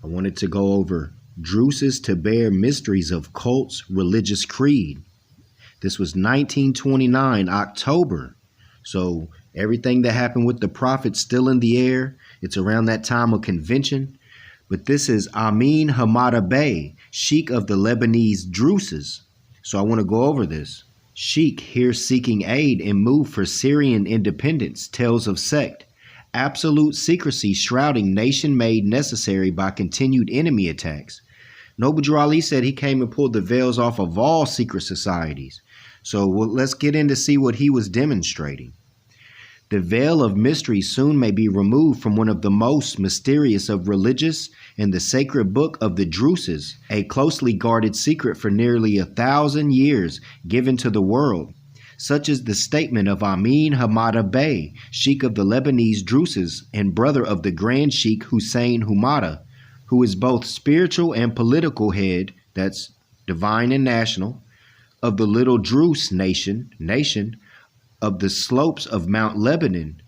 I wanted to go over Druses to bear mysteries of cults, religious creed. This was 1929, October. So everything that happened with the prophet still in the air. It's around that time of convention. But this is Ameen Hamada Bey, Sheik of the Lebanese Druses. So I want to go over this. Sheik here seeking aid and move for Syrian independence, tells of sect. Absolute secrecy shrouding nation made necessary by continued enemy attacks. Noble Drew Ali said he came and pulled the veils off of all secret societies. So let's get in to see what he was demonstrating. The veil of mystery soon may be removed from one of the most mysterious of religious and the sacred book of the Druses, a closely guarded secret for nearly 1,000 years given to the world. Such is the statement of Ameen Hamada Bey, Sheik of the Lebanese Druses and brother of the Grand Sheik Hussein Hamada, who is both spiritual and political head, that's divine and national, of the Little Druze nation of the slopes of Mount Lebanon,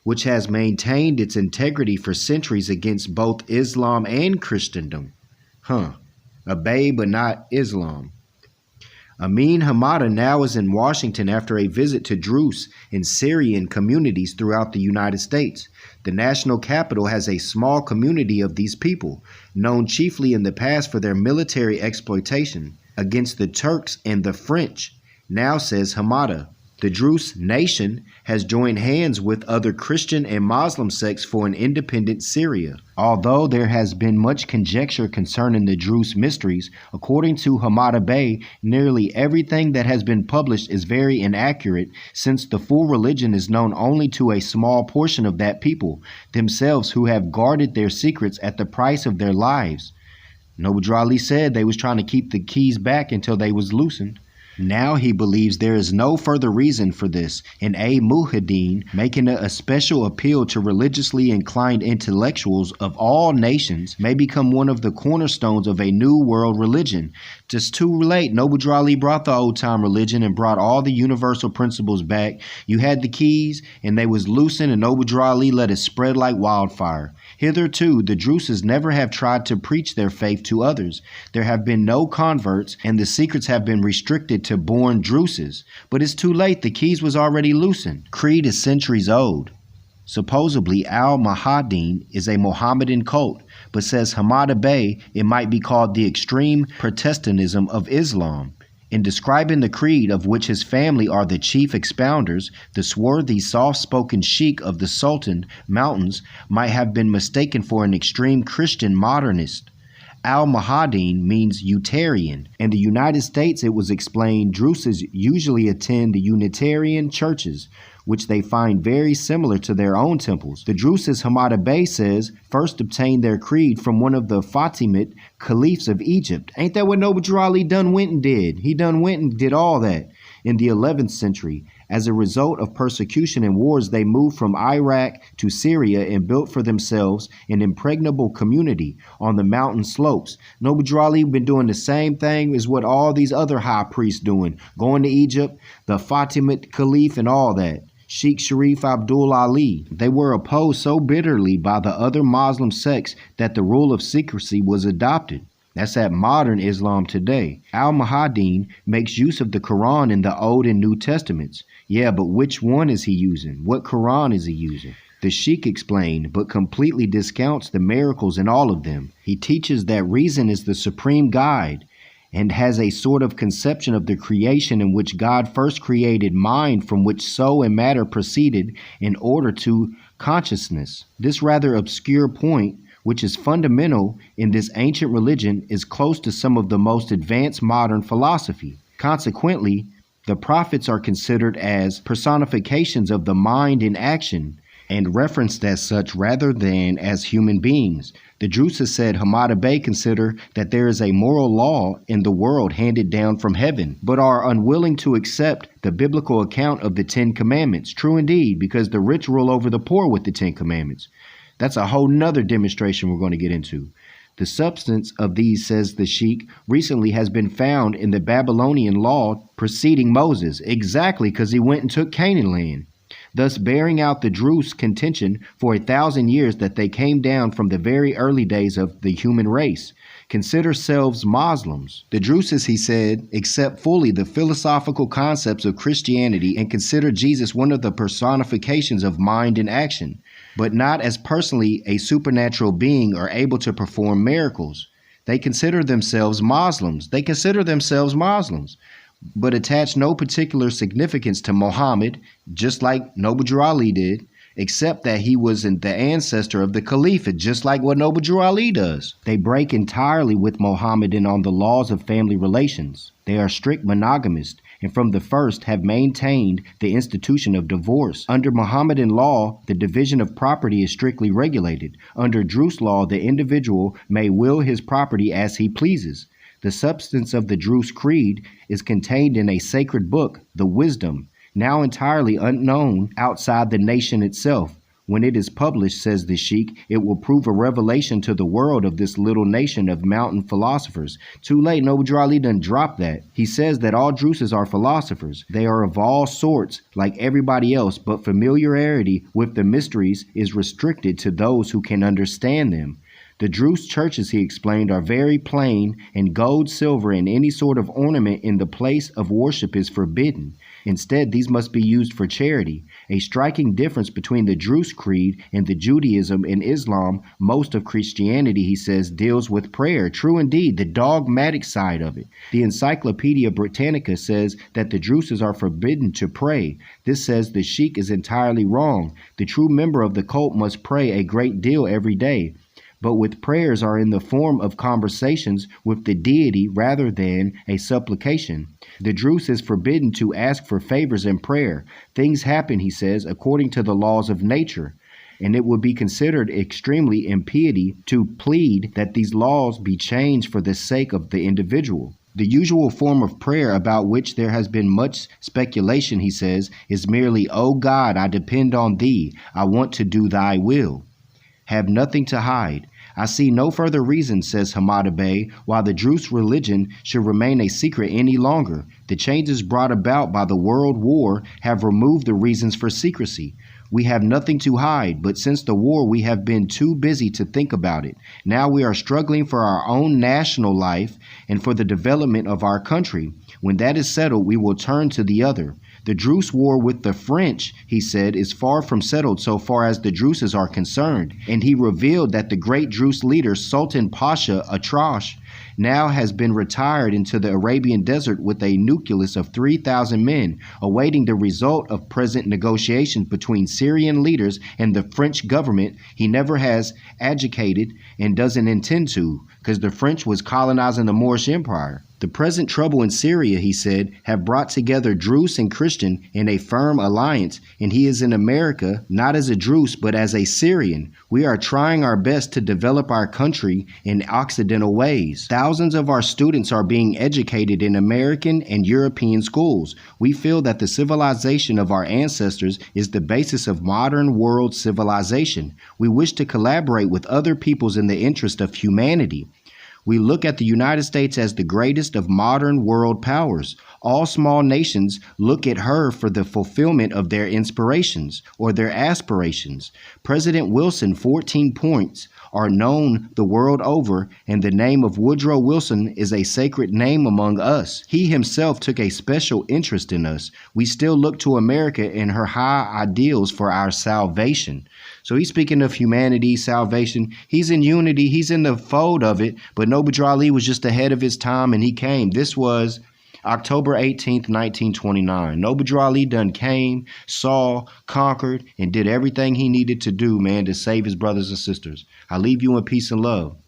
which has maintained its integrity for centuries against both Islam and Christendom. A Bey but not Islam. Ameen Hamada now is in Washington after a visit to Druze and Syrian communities throughout the United States. The national capital has a small community of these people, known chiefly in the past for their military exploitation against the Turks and the French. Now, says Hamada, the Druze nation has joined hands with other Christian and Muslim sects for an independent Syria. Although there has been much conjecture concerning the Druze mysteries, according to Hamada Bey, nearly everything that has been published is very inaccurate, since the full religion is known only to a small portion of that people themselves, who have guarded their secrets at the price of their lives. Noble Drew Ali said they was trying to keep the keys back until they was loosened. Now he believes there is no further reason for this, and A. Mujahideen making a special appeal to religiously inclined intellectuals of all nations may become one of the cornerstones of a new world religion. Just too late, Noble Drew Ali brought the old time religion and brought all the universal principles back. You had the keys and they was loosened, and Noble Drew Ali let it spread like wildfire. Hitherto, the Druses never have tried to preach their faith to others. There have been no converts, and the secrets have been restricted to born Druses. But it's too late, the keys was already loosened. Creed is centuries old. Supposedly, Al-Mahadin is a Mohammedan cult, but says Hamada Bey it might be called the extreme Protestantism of Islam. In describing the creed, of which his family are the chief expounders, the swarthy, soft-spoken sheik of the Sultan Mountains might have been mistaken for an extreme Christian modernist. Al-Mahadin means Unitarian. In the United States, it was explained Druses usually attend the Unitarian churches, which they find very similar to their own temples. The Druses, Hamada Bey says, first obtained their creed from one of the Fatimid caliphs of Egypt. Ain't that what Noble Drew Ali done went and did? He done went and did all that in the 11th century. As a result of persecution and wars, they moved from Iraq to Syria and built for themselves an impregnable community on the mountain slopes. Noble Drew Ali been doing the same thing as what all these other high priests doing, going to Egypt, the Fatimid Caliph and all that. Sheikh Sharif Abdul Ali. They were opposed so bitterly by the other Muslim sects that the rule of secrecy was adopted. That's at modern Islam today. Al-Mahadin makes use of the Quran in the Old and New Testaments. Yeah, but which one is he using? What Quran is he using? The Sheik explained, but completely discounts the miracles in all of them. He teaches that reason is the supreme guide, and has a sort of conception of the creation in which God first created mind, from which soul and matter proceeded in order to consciousness. This rather obscure point, which is fundamental in this ancient religion, is close to some of the most advanced modern philosophy. Consequently, the prophets are considered as personifications of the mind in action, and referenced as such rather than as human beings. The Druses said Hamada Bey consider that there is a moral law in the world handed down from heaven, but are unwilling to accept the biblical account of the 10 Commandments. True indeed, because the rich rule over the poor with the 10 Commandments. That's a whole nother demonstration we're going to get into. The substance of these, says the Sheik, recently has been found in the Babylonian law preceding Moses. Exactly, because he went and took Canaan land. thus bearing out the Druze contention for 1,000 years that they came down from the very early days of the human race. Consider selves Muslims. The Druses, he said, accept fully the philosophical concepts of Christianity and consider Jesus one of the personifications of mind and action, but not as personally a supernatural being or able to perform miracles. They consider themselves Muslims. But attach no particular significance to Mohammed, just like Noble Drew Ali did, except that he was the ancestor of the Caliphate, just like what Noble Drew Ali does. They break entirely with Mohammedan on the laws of family relations. They are strict monogamists, and from the first have maintained the institution of divorce. Under Mohammedan law, the division of property is strictly regulated. Under Druze law, the individual may will his property as he pleases. The substance of the Druze creed is contained in a sacred book, the Wisdom, now entirely unknown outside the nation itself. When it is published, says the Sheik, it will prove a revelation to the world of this little nation of mountain philosophers. Too late, Noble Drew Ali done dropped that. He says that all Druses are philosophers. They are of all sorts, like everybody else, but familiarity with the mysteries is restricted to those who can understand them. The Druze churches, he explained, are very plain, and gold, silver, and any sort of ornament in the place of worship is forbidden. Instead, these must be used for charity. A striking difference between the Druze creed and the Judaism and Islam, most of Christianity, he says, deals with prayer. True indeed, the dogmatic side of it. The Encyclopedia Britannica says that the Druses are forbidden to pray. This says the Sheik is entirely wrong. The true member of the cult must pray a great deal every day, but with prayers are in the form of conversations with the deity rather than a supplication. The Druze is forbidden to ask for favors in prayer. Things happen, he says, according to the laws of nature, and it would be considered extremely impiety to plead that these laws be changed for the sake of the individual. The usual form of prayer, about which there has been much speculation, he says, is merely, "O God, I depend on thee. I want to do thy will." Have nothing to hide. I see no further reason, says Hamada Bey, why the Druze religion should remain a secret any longer. The changes brought about by the World War have removed the reasons for secrecy. We have nothing to hide, but since the war we have been too busy to think about it. Now we are struggling for our own national life and for the development of our country. When that is settled, we will turn to the other. The Druze war with the French, he said, is far from settled so far as the Druses are concerned, and he revealed that the great Druze leader Sultan Pasha Atrash now has been retired into the Arabian desert with a nucleus of 3,000 men, awaiting the result of present negotiations between Syrian leaders and the French government. He never has agitated and doesn't intend to, because the French was colonizing the Moorish Empire. The present trouble in Syria, he said, have brought together Druze and Christian in a firm alliance, and he is in America, not as a Druze, but as a Syrian. We are trying our best to develop our country in Occidental ways. Thousands of our students are being educated in American and European schools. We feel that the civilization of our ancestors is the basis of modern world civilization. We wish to collaborate with other peoples in the interest of humanity. We look at the United States as the greatest of modern world powers. All small nations look at her for the fulfillment of their inspirations or their aspirations. President Wilson, 14 points, are known the world over, and the name of Woodrow Wilson is a sacred name among us. He himself took a special interest in us. We still look to America and her high ideals for our salvation. So he's speaking of humanity, salvation. He's in unity. He's in the fold of it. But Noble Drew Ali was just ahead of his time, and he came. This was October 18th, 1929. Noble Drew Ali done came, saw, conquered, and did everything he needed to do, man, to save his brothers and sisters. I leave you in peace and love.